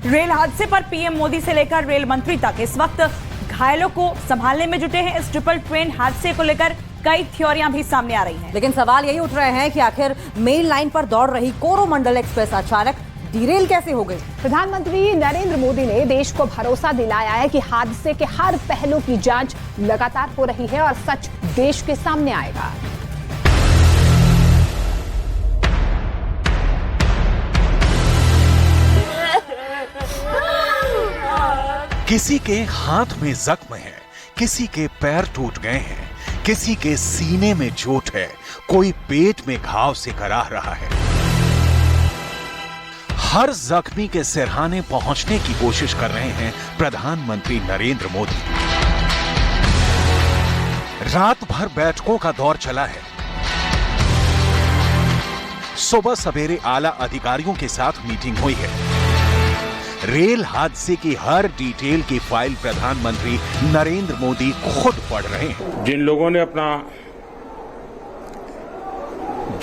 Rail हादसे पर PM Modi से लेकर रेल मंत्री तक इस वक्त घायलों को संभालने में जुटे हैं। इस ट्रिपल ट्रेन हादसे को लेकर कई थ्योरियां भी सामने आ रही हैं। लेकिन सवाल यही उठ रहे हैं कि आखिर मेन लाइन पर दौड़ रही कोरोमंडल एक्सप्रेस अचानक डीरेल कैसे हो गई। प्रधानमंत्री नरेंद्र मोदी ने देश को भरोसा दिलाया है कि हादसे के हर पहलू की जांच लगातार हो रही है और सच देश के सामने आएगा। किसी के हाथ में जख्म है, किसी के पैर टूट गए हैं, किसी के सीने में चोट है, कोई पेट में घाव से कराह रहा है। हर जख्मी के सिरहाने पहुंचने की कोशिश कर रहे हैं प्रधानमंत्री नरेंद्र मोदी। रात भर बैठकों का दौर चला है। सुबह सवेरे आला अधिकारियों के साथ मीटिंग हुई है। रेल हादसे की हर डिटेल की फाइल प्रधानमंत्री नरेंद्र मोदी खुद पढ़ रहे हैं। जिन लोगों ने अपना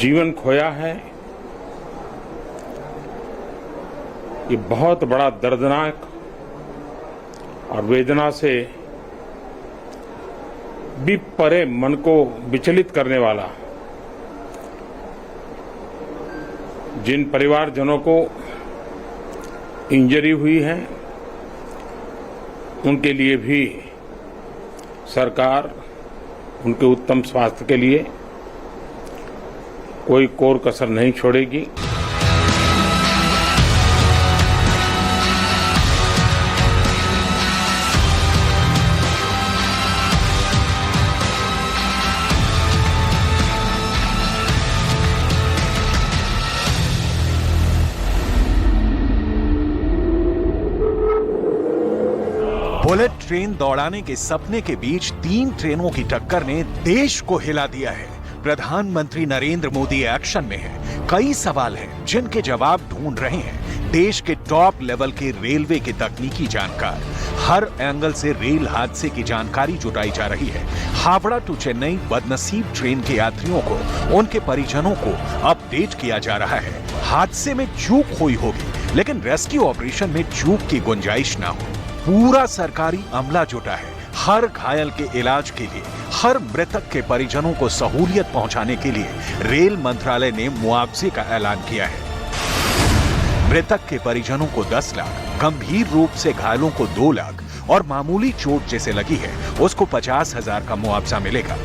जीवन खोया है, ये बहुत बड़ा दर्दनाक और वेदना से भी परे मन को विचलित करने वाला, जिन परिवारजनों को इंजरी हुई है, उनके लिए भी सरकार उनके उत्तम स्वास्थ्य के लिए कोई कोर कसर नहीं छोड़ेगी। बुलेट ट्रेन दौड़ाने के सपने के बीच 3 ट्रेनों की टक्कर ने देश को हिला दिया है। प्रधानमंत्री नरेंद्र मोदी एक्शन में है। कई सवाल हैं जिनके जवाब ढूंढ रहे हैं देश के टॉप लेवल के रेलवे के तकनीकी जानकार। हर एंगल से रेल हादसे की जानकारी जुटाई जा रही है। हावड़ा टू चेन्नई बदनसीब ट्रेन के यात्रियों को, उनके परिजनों को अपडेट किया जा रहा है। हादसे में चूक हुई होगी, लेकिन रेस्क्यू ऑपरेशन में चूक की गुंजाइश ना हो। पूरा सरकारी अमला जुटा है हर घायल के इलाज के लिए। हर मृतक के परिजनों को सहूलियत पहुंचाने के लिए रेल मंत्रालय ने मुआवजे का ऐलान किया है। मृतक के परिजनों को 10 लाख, गंभीर रूप से घायलों को 2 लाख और मामूली चोट जैसे लगी है उसको 50,000 का मुआवजा मिलेगा।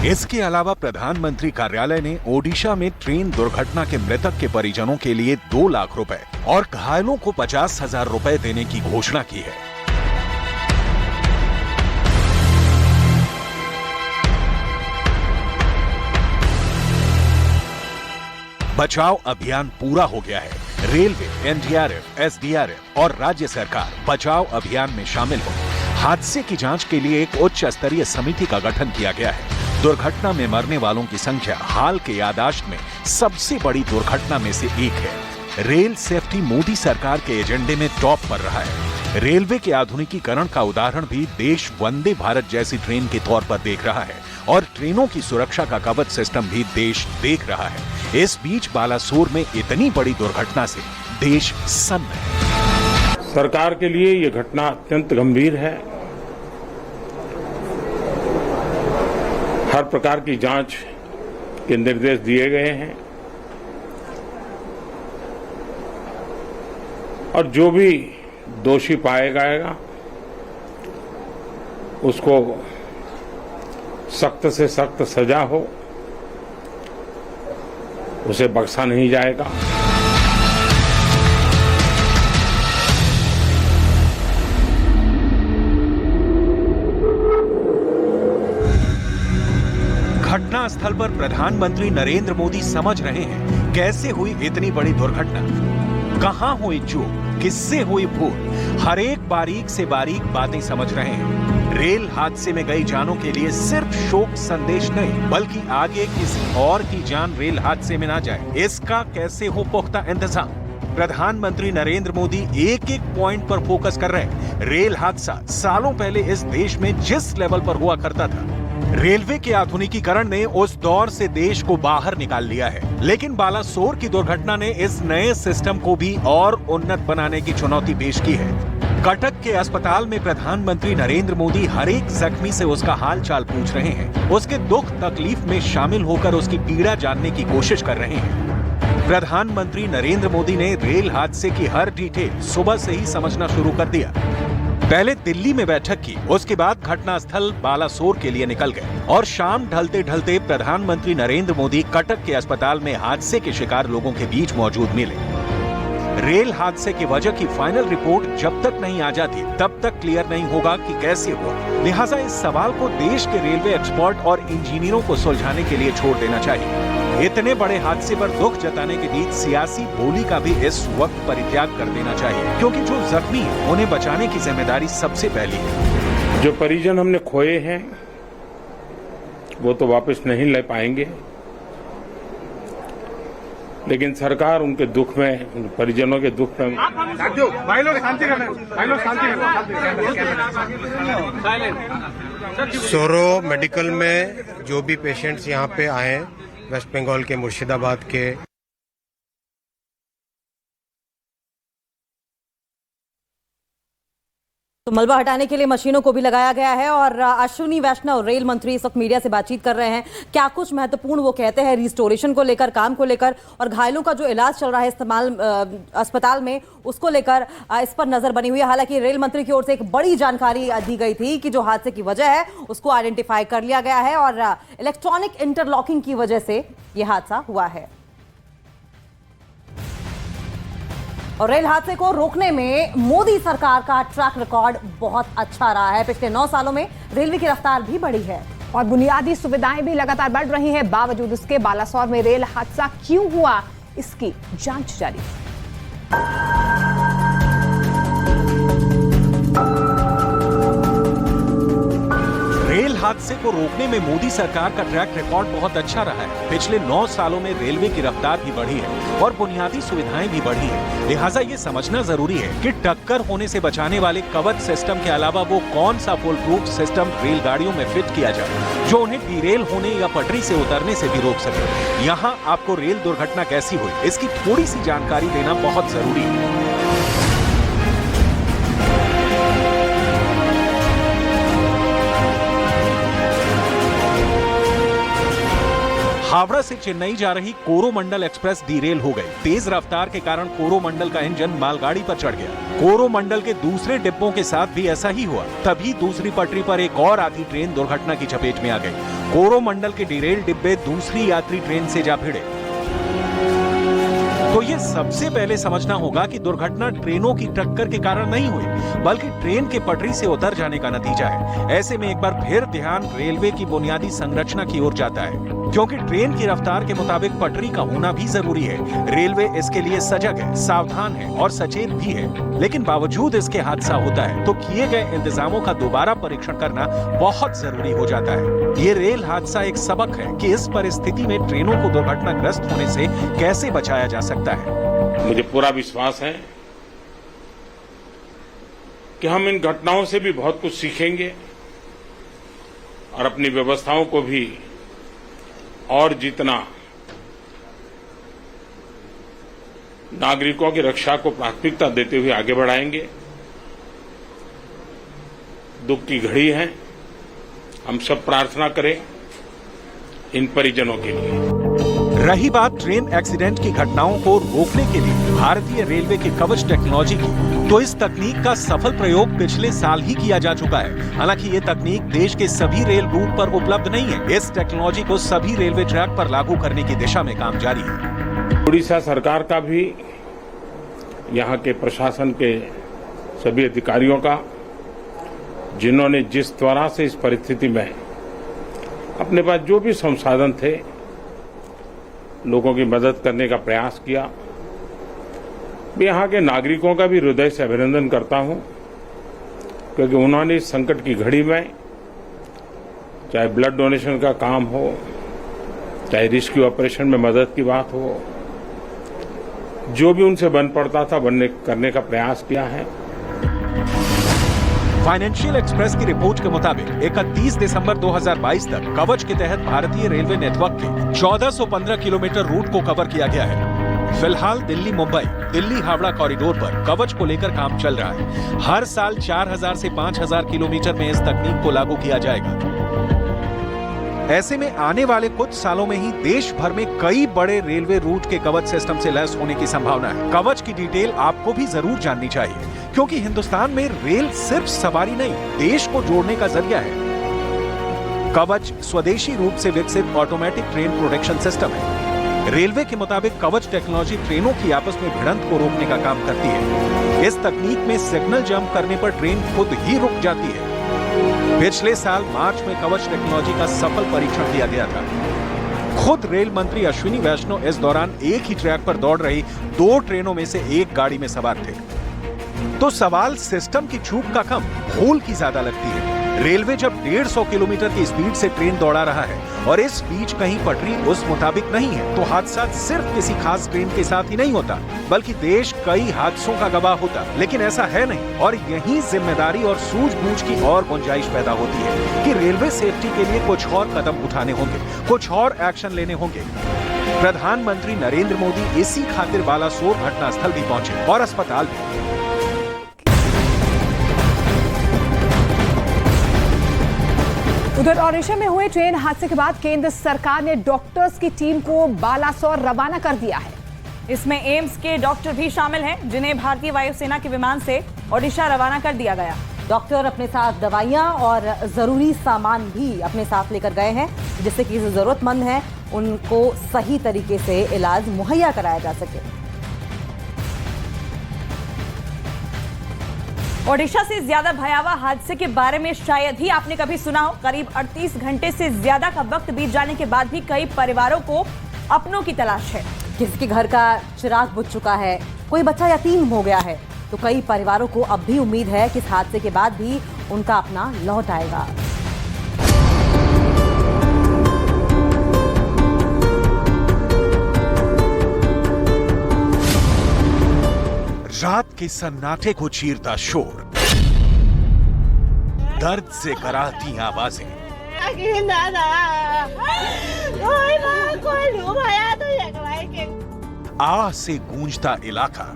इसके अलावा प्रधानमंत्री कार्यालय ने ओडिशा में ट्रेन दुर्घटना के मृतक के परिजनों के लिए 2 लाख रुपए और घायलों को 50,000 रुपए देने की घोषणा की है। बचाव अभियान पूरा हो गया है। रेलवे, एनडीआरएफ, एसडीआरएफ और राज्य सरकार बचाव अभियान में शामिल हो। हादसे की जांच के लिए एक उच्च स्तरीय समिति का गठन किया गया है। दुर्घटना में मरने वालों की संख्या हाल के याददाश्त में सबसे बड़ी दुर्घटना में से एक है। रेल सेफ्टी मोदी सरकार के एजेंडे में टॉप पर रहा है। रेलवे के आधुनिकीकरण का उदाहरण भी देश वंदे भारत जैसी ट्रेन के तौर पर देख रहा है और ट्रेनों की सुरक्षा का कवच सिस्टम भी देश देख रहा है। इस बीच बालासोर में इतनी बड़ी दुर्घटना से देश सन्न है। सरकार के लिए ये घटना अत्यंत गंभीर है। हर प्रकार की जांच के निर्देश दिए गए हैं और जो भी दोषी पाया जाएगा उसको सख्त से सख्त सजा हो, उसे बख्शा नहीं जाएगा। घटनास्थल पर प्रधानमंत्री नरेंद्र मोदी समझ रहे हैं कैसे हुई इतनी बड़ी दुर्घटना, कहां हुई चूक, किससे हुई भूल। हर एक बारीक से बारीक बातें समझ रहे हैं। रेल हादसे में गई जानों के लिए सिर्फ शोक संदेश नहीं, बल्कि आगे किसी और की जान रेल हादसे में ना जाए, इसका कैसे हो पुख्ता इंतजाम। प्रधानमंत्री नरेंद्र मोदी एक एक पॉइंट पर फोकस कर रहे हैं। रेल हादसा सालों पहले इस देश में जिस लेवल पर हुआ करता था, रेलवे के आधुनिकीकरण ने उस दौर से देश को बाहर निकाल लिया है, लेकिन बालासोर की दुर्घटना ने इस नए सिस्टम को भी और उन्नत बनाने की चुनौती पेश की है। कटक के अस्पताल में प्रधानमंत्री नरेंद्र मोदी हर एक जख्मी से उसका हाल चाल पूछ रहे हैं, उसके दुख तकलीफ में शामिल होकर उसकी पीड़ा जानने की कोशिश कर रहे हैं। प्रधानमंत्री नरेंद्र मोदी ने रेल हादसे की हर डिटेल सुबह से ही समझना शुरू कर दिया। पहले दिल्ली में बैठक की, उसके बाद घटनास्थल बालासोर के लिए निकल गए और शाम ढलते ढलते प्रधानमंत्री नरेंद्र मोदी कटक के अस्पताल में हादसे के शिकार लोगों के बीच मौजूद मिले। रेल हादसे की वजह की फाइनल रिपोर्ट जब तक नहीं आ जाती तब तक क्लियर नहीं होगा कि कैसे हुआ। लिहाजा इस सवाल को देश के रेलवे एक्सपर्ट और इंजीनियरों को सुलझाने के लिए छोड़ देना चाहिए। इतने बड़े हादसे पर दुख जताने के बीच सियासी बोली का भी इस वक्त परित्याग कर देना चाहिए, क्योंकि जो जख्मी हैं उन्हें बचाने की जिम्मेदारी सबसे पहली है। जो परिजन हमने खोए हैं वो तो वापस नहीं ले पाएंगे, लेकिन सरकार उनके दुख में, उन परिजनों के दुख में सोरो मेडिकल में जो भी पेशेंट्स यहाँ पे आए, वेस्ट बंगाल के मुर्शिदाबाद के, तो मलबा हटाने के लिए मशीनों को भी लगाया गया है। और अश्विनी वैष्णव रेल मंत्री इस वक्त मीडिया से बातचीत कर रहे हैं। क्या कुछ महत्वपूर्ण वो कहते हैं रिस्टोरेशन को लेकर, काम को लेकर, और घायलों का जो इलाज चल रहा है अस्पताल में उसको लेकर, इस पर नजर बनी हुई है। हालांकि रेल मंत्री की ओर से एक बड़ी जानकारी दी गई थी कि जो हादसे की वजह है उसको आइडेंटिफाई कर लिया गया है और इलेक्ट्रॉनिक इंटरलॉकिंग की वजह से यह हादसा हुआ है। और रेल हादसे को रोकने में मोदी सरकार का ट्रैक रिकॉर्ड बहुत अच्छा रहा है। पिछले 9 सालों में रेलवे की रफ्तार भी बढ़ी है और बुनियादी सुविधाएं भी लगातार बढ़ रही हैं। बावजूद इसके बालासोर में रेल हादसा क्यों हुआ, इसकी जांच जारी। रेल हादसे को रोकने में मोदी सरकार का ट्रैक रिकॉर्ड बहुत अच्छा रहा है। पिछले 9 सालों में रेलवे की रफ्तार भी बढ़ी है और बुनियादी सुविधाएं भी बढ़ी है। लिहाजा ये समझना जरूरी है कि टक्कर होने से बचाने वाले कवच सिस्टम के अलावा वो कौन सा फुल प्रूफ सिस्टम रेलगाड़ियों में फिट किया जाए जो उन्हें डिरेल होने या पटरी से उतरने से भी रोक सके। यहाँ आपको रेल दुर्घटना कैसी हुई इसकी थोड़ी सी जानकारी देना बहुत जरूरी है। हावड़ा से चेन्नई जा रही कोरोमंडल एक्सप्रेस डीरेल हो गई। तेज रफ्तार के कारण कोरोमंडल का इंजन मालगाड़ी पर चढ़ गया। कोरोमंडल के दूसरे डिब्बों के साथ भी ऐसा ही हुआ। तभी दूसरी पटरी पर एक और आती ट्रेन दुर्घटना की चपेट में आ गई। कोरोमंडल के डीरेल डिब्बे दूसरी यात्री ट्रेन से जा भिड़े। तो ये सबसे पहले समझना होगा कि दुर्घटना ट्रेनों की टक्कर के कारण नहीं हुई, बल्कि ट्रेन के पटरी से उतर जाने का नतीजा है। ऐसे में एक बार फिर ध्यान रेलवे की बुनियादी संरचना की ओर जाता है, क्योंकि ट्रेन की रफ्तार के मुताबिक पटरी का होना भी जरूरी है। रेलवे इसके लिए सजग है, सावधान है और सचेत भी है। लेकिन बावजूद इसके हादसा होता है तो किए गए इंतजामों का दोबारा परीक्षण करना बहुत जरूरी हो जाता है। ये रेल हादसा एक सबक है कि इस परिस्थिति में ट्रेनों को दुर्घटनाग्रस्त होने से कैसे बचाया जा सकता है। मुझे पूरा विश्वास है कि हम इन घटनाओं से भी बहुत कुछ सीखेंगे और अपनी व्यवस्थाओं को भी और जितना नागरिकों की रक्षा को प्राथमिकता देते हुए आगे बढ़ाएंगे। दुख की घड़ी है, हम सब प्रार्थना करें इन परिजनों के लिए। रही बात ट्रेन एक्सीडेंट की घटनाओं को रोकने के लिए भारतीय रेलवे की कवच टेक्नोलॉजी की, तो इस तकनीक का सफल प्रयोग पिछले साल ही किया जा चुका है। हालांकि ये तकनीक देश के सभी रेल रूट पर उपलब्ध नहीं है। इस टेक्नोलॉजी को सभी रेलवे ट्रैक पर लागू करने की दिशा में काम जारी है। उड़ीसा सरकार का भी, यहाँ के प्रशासन के सभी अधिकारियों का, जिन्होंने जिस तरह से इस परिस्थिति में अपने पास जो भी संसाधन थे लोगों की मदद करने का प्रयास किया। मैं यहाँ के नागरिकों का भी हृदय से अभिनंदन करता हूँ, क्योंकि उन्होंने इस संकट की घड़ी में, चाहे ब्लड डोनेशन का काम हो, चाहे रेस्क्यू ऑपरेशन में मदद की बात हो, जो भी उनसे बन पड़ता था करने का प्रयास किया है। फाइनेंशियल एक्सप्रेस की रिपोर्ट के मुताबिक 31 दिसंबर 2022 तक कवच के तहत भारतीय रेलवे नेटवर्क के 1415 किलोमीटर रूट को कवर किया गया है। फिलहाल दिल्ली मुंबई, दिल्ली हावड़ा कॉरिडोर पर कवच को लेकर काम चल रहा है। हर साल 4000 से 5000 किलोमीटर में इस तकनीक को लागू किया जाएगा। ऐसे में आने वाले कुछ सालों में ही देश भर में कई बड़े रेलवे रूट के कवच सिस्टम से लैस होने की संभावना है। कवच की डिटेल आपको भी जरूर जाननी चाहिए, क्योंकि हिंदुस्तान में रेल सिर्फ सवारी नहीं, देश को जोड़ने का जरिया है। कवच स्वदेशी रूप से विकसित ऑटोमेटिक ट्रेन प्रोटेक्शन सिस्टम है। रेलवे के मुताबिक कवच टेक्नोलॉजी ट्रेनों की आपस में भिड़ंत को रोकने का काम करती है। इस तकनीक में सिग्नल जंप करने पर ट्रेन खुद ही रुक जाती है। पिछले साल मार्च में कवच टेक्नोलॉजी का सफल परीक्षण किया गया था। खुद रेल मंत्री अश्विनी वैष्णव इस दौरान एक ही ट्रैक पर दौड़ रही 2 ट्रेनों में से एक गाड़ी में सवार थे। तो सवाल सिस्टम की चूक का कम, भूल की ज्यादा लगती है। रेलवे जब 150 किलोमीटर की स्पीड से ट्रेन दौड़ा रहा है और इस बीच कहीं पटरी उस मुताबिक नहीं है, तो हादसा सिर्फ किसी खास ट्रेन के साथ ही नहीं होता, बल्कि देश कई हादसों का गवाह होता। लेकिन ऐसा है नहीं, और यही जिम्मेदारी और सूझबूझ की और गुंजाइश पैदा होती है कि रेलवे सेफ्टी के लिए कुछ और कदम उठाने होंगे, कुछ और एक्शन लेने होंगे। प्रधानमंत्री नरेंद्र मोदी इसी खातिर बालासोर घटनास्थल भी पहुंचे और अस्पताल भी। उधर ओडिशा में हुए ट्रेन हादसे के बाद केंद्र सरकार ने डॉक्टर्स की टीम को बालासोर रवाना कर दिया है। इसमें एम्स के डॉक्टर भी शामिल हैं, जिन्हें भारतीय वायुसेना के विमान से ओडिशा रवाना कर दिया गया। डॉक्टर अपने साथ दवाइयां और जरूरी सामान भी अपने साथ लेकर गए हैं, जिससे कि जो जरूरतमंद हैं उनको सही तरीके से इलाज मुहैया कराया जा सके। ओडिशा से ज्यादा भयावह हादसे के बारे में शायद ही आपने कभी सुना हो। करीब 38 घंटे से ज्यादा का वक्त बीत जाने के बाद भी कई परिवारों को अपनों की तलाश है। किसी के घर का चिराग बुझ चुका है, कोई बच्चा यतीम हो गया है, तो कई परिवारों को अब भी उम्मीद है कि इस हादसे के बाद भी उनका अपना लौट आएगा। रात के सन्नाटे को चीरता शोर, दर्द से कराहती आवाजें, आह से गूंजता इलाका,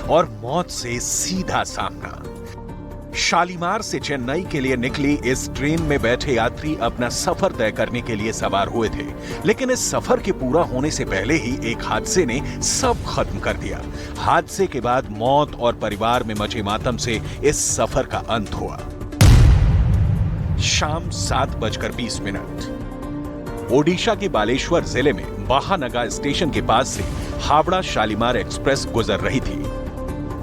और मौत से सीधा सामना। शालीमार से चेन्नई के लिए निकली इस ट्रेन में बैठे यात्री अपना सफर तय करने के लिए सवार हुए थे, लेकिन इस सफर के पूरा होने से पहले ही एक हादसे ने सब खत्म कर दिया। हादसे के बाद मौत और परिवार में मचे मातम से इस सफर का अंत हुआ। शाम 7:20 ओडिशा के बालेश्वर जिले में बाहानगा स्टेशन के पास से हावड़ा शालीमार एक्सप्रेस गुजर रही थी।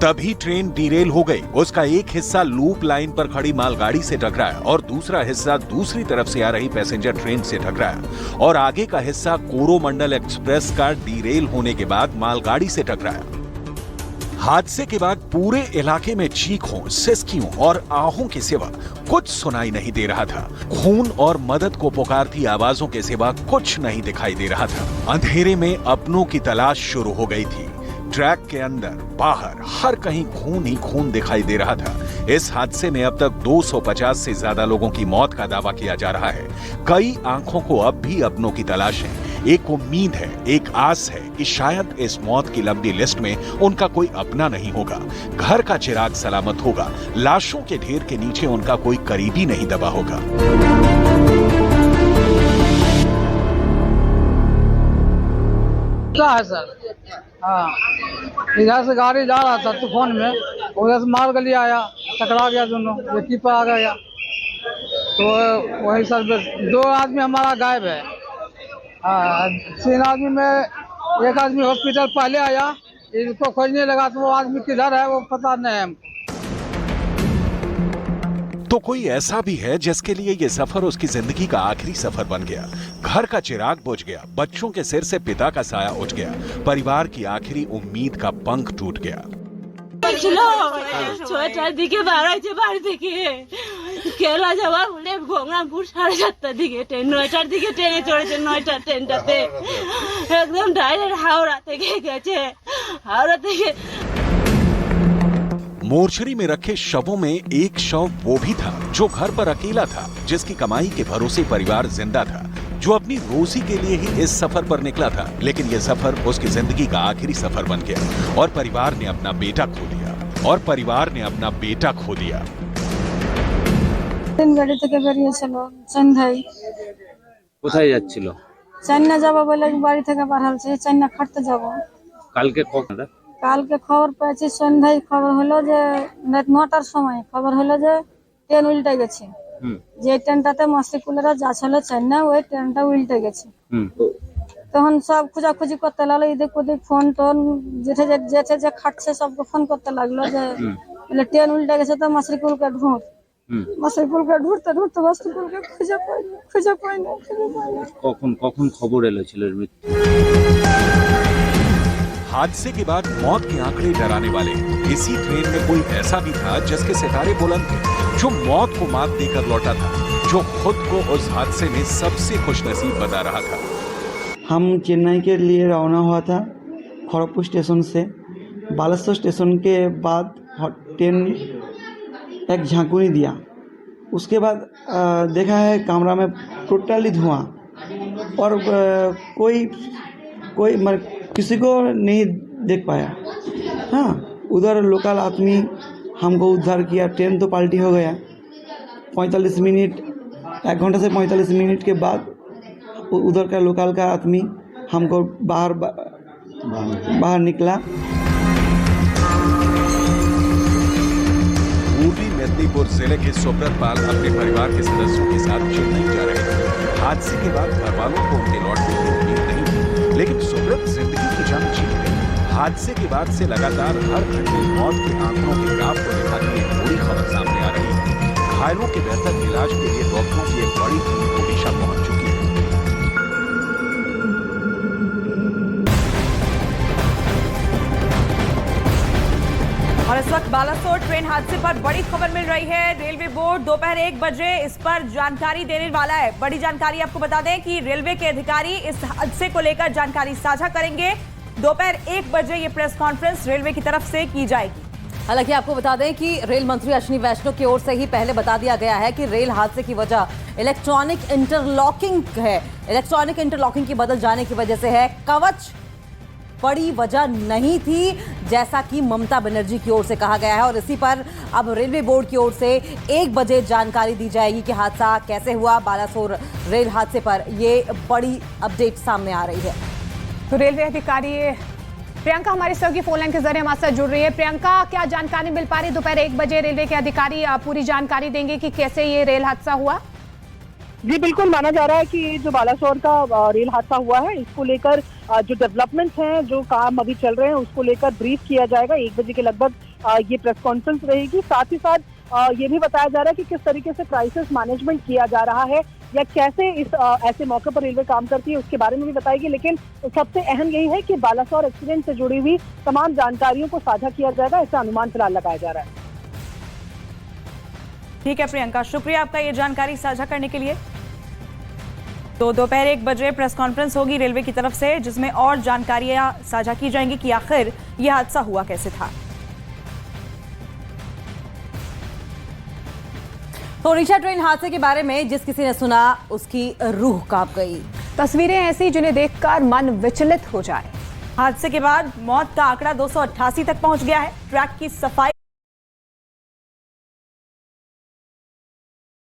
तभी ट्रेन डीरेल हो गई। उसका एक हिस्सा लूप लाइन पर खड़ी मालगाड़ी से टकराया और दूसरा हिस्सा दूसरी तरफ से आ रही पैसेंजर ट्रेन से टकराया, और आगे का हिस्सा कोरोमंडल एक्सप्रेस का डीरेल होने के बाद मालगाड़ी से टकराया। हादसे के बाद पूरे इलाके में चीखों, सिसकियों और आहों के सिवा कुछ सुनाई नहीं दे रहा था। खून और मदद को पुकारती आवाजों के सिवा कुछ नहीं दिखाई दे रहा था। अंधेरे में अपनों की तलाश शुरू हो गई थी। ट्रैक के अंदर बाहर हर कहीं खून ही खून दिखाई दे रहा था। इस हादसे में अब तक 250 से ज्यादा लोगों की मौत का दावा किया जा रहा है। कई आंखों को अब भी अपनों की तलाश है। एक उम्मीद है, एक आस है कि शायद इस मौत की लंबी लिस्ट में उनका कोई अपना नहीं होगा, घर का चिराग सलामत होगा, लाशों के ढेर के नीचे उनका कोई करीबी नहीं दबा होगा। है सर, हाँ, इधर से गाड़ी जा रहा था तूफान में, उधर से मार गली आया, टकरा गया दोनों, ये कीपर आ गया। तो वही सर 2 आदमी हमारा गायब है। 3 आदमी में एक आदमी हॉस्पिटल पहले आया, इसको खोजने लगा तो वो आदमी किधर है वो पता नहीं है हमको। तो कोई ऐसा भी है जिसके लिए ये सफर उसकी जिंदगी का आखिरी सफर बन गया। घर का चिराग बुझ गया, बच्चों के सिर से पिता का साया उठ गया, परिवार की आखिरी उम्मीद का पंख टूट गया। छोटा दिखे बारह से बाहर दिखे কেলা যাওয়া বলে গঙ্গাপুর 7:30টার দিকে ট্রেন, 9টার দিকে ট্রেনে চড়েছে, 9টার ট্রেনটাতে একদম ডাইরেক্ট হাওড়া থেকে গেছে। हावड़ा থেকে। मोर्चरी में रखे शवों में एक शव वो भी था जो घर पर अकेला था, जिसकी कमाई के भरोसे परिवार जिंदा था, जो अपनी रोजी के लिए ही इस सफर पर निकला था। लेकिन ये सफर उसकी जिंदगी का आखिरी सफर बन गया और परिवार ने अपना बेटा खो दिया। গাড়ি থেকে বেরিয়েছিল সন্ধ্যায়। কোথায় যাচ্ছিল? চেন্নাই যাবো বলে বাড়ি থেকে বার হয়েছে, চেন্নাই খাটতে যাব। কালকে কখন? কালকে খবর পেয়েছি সন্ধ্যায়, খবর হলো যে 9টার সময় খবর হলো যে ট্রেন উল্টে গেছে। যে ট্রেনটাতে মাসিকুলেরা যাচ্ছিল চেন্নাই, ওই ট্রেনটা উল্টে গেছে। তখন সব খোঁজাখুঁজি করতে লাগলো, এদিক ওদিক ফোন টোন যেতে যে খাটছে সবকে ফোন করতে লাগলো যে ট্রেন উল্টে গেছে, তো মাসিকুলকে ঢুঁড়। মাসিকুলকে ঢুঁড়তে ঢুঁড়তে মাসিকুলকে খুঁজে পাইনি। কখন খবর এলো ছেলের মৃত্যু? हादसे के बाद मौत के आंकड़े डराने वाले हैं। इसी ट्रेन में कोई ऐसा भी था जिसके सितारे बुलंद थे, जो मौत को मात देकर लौटा था, जो खुद को उस हादसे में सबसे खुशनसीब बता रहा था। हम चेन्नई के लिए रवाना हुआ था खड़गपुर स्टेशन से। बालेश्वर स्टेशन के बाद ट्रेन एक झांकुनी दिया। उसके बाद देखा है कमरा में टोटली धुआं और कोई किसी को नहीं देख पाया। हाँ, उधर लोकल आदमी हमको उद्धार किया। ट्रेन तो पलटी हो गया। 45 मिनट, 1 घंटे से 45 मिनट के बाद उधर का लोकल का आदमी हमको बाहर निकला। पूर्वी मेदिनीपुर जिले के सुब्रत पाल अपने परिवार के सदस्यों के साथ चेन्नई जा रहे थे। हादसे के बाद घर वालों को उनके लौटने की उम्मीद नहीं थी, लेकिन सुब्रत जिंदगी की जंग जीत गए। हादसे के बाद से लगातार हर घंटे मौत के आंकड़ों के ग्राफ को दिखाती एक बुरी खबर सामने आ रही है। घायलों के बेहतर इलाज के लिए डॉक्टरों की एक बड़ी टीम ओडिशा पहुंच चुकी है। और इस वक्त बालासोर ट्रेन हादसे पर बड़ी खबर मिल रही है। रेलवे बोर्ड दोपहर 1 बजे इस पर जानकारी देने वाला है। बड़ी जानकारी आपको बता दें कि रेलवे के अधिकारी इस हादसे को लेकर जानकारी साझा करेंगे। दोपहर 1 बजे ये प्रेस कॉन्फ्रेंस रेलवे की तरफ से की जाएगी। हालांकि आपको बता दें कि रेल मंत्री अश्विनी वैष्णव की ओर से ही पहले बता दिया गया है कि रेल हादसे की वजह इलेक्ट्रॉनिक इंटरलॉकिंग है। इलेक्ट्रॉनिक इंटरलॉकिंग की बदल जाने की वजह से है, कवच बड़ी वजह नहीं थी, जैसा कि ममता बनर्जी की ओर से कहा गया है। और इसी पर अब रेलवे बोर्ड की ओर से 1 बजे जानकारी दी जाएगी कि हादसा कैसे हुआ। बालासोर रेल हादसे पर ये बड़ी अपडेट सामने आ रही है। तो रेलवे अधिकारी प्रियंका हमारे सहयोगी फोन लाइन के जरिए हमारे साथ जुड़ रही है। प्रियंका, क्या जानकारी मिल पा रही? दोपहर 1 बजे रेलवे के अधिकारी पूरी जानकारी देंगे कि कैसे ये रेल हादसा हुआ। जी बिल्कुल, माना जा रहा है कि जो बालासोर का रेल हादसा हुआ है, इसको लेकर जो डेवलपमेंट्स हैं, जो काम अभी चल रहे हैं, उसको लेकर ब्रीफ किया जाएगा। 1 बजे के लगभग ये प्रेस कॉन्फ्रेंस रहेगी। साथ ही साथ ये भी बताया जा रहा है कि किस तरीके से क्राइसिस मैनेजमेंट किया जा रहा है या कैसे इस ऐसे मौके पर रेलवे काम करती है, उसके बारे में भी बताएगी। लेकिन सबसे अहम यही है कि बालासोर एक्सीडेंट से जुड़ी हुई तमाम जानकारियों को साझा किया जाएगा, ऐसा अनुमान फिलहाल लगाया जा रहा है। ठीक है प्रियंका, शुक्रिया आपका ये जानकारी साझा करने के लिए। तो दोपहर 1 बजे प्रेस कॉन्फ्रेंस होगी रेलवे की तरफ से, जिसमें और जानकारियां साझा की जाएंगी कि आखिर यह हादसा हुआ कैसे था। तो ओडिशा ट्रेन हादसे के बारे में जिस किसी ने सुना उसकी रूह कांप गई। तस्वीरें ऐसी जिन्हें देखकर मन विचलित हो जाए। हादसे के बाद मौत का आंकड़ा 288 तक पहुंच गया है। ट्रैक की सफाई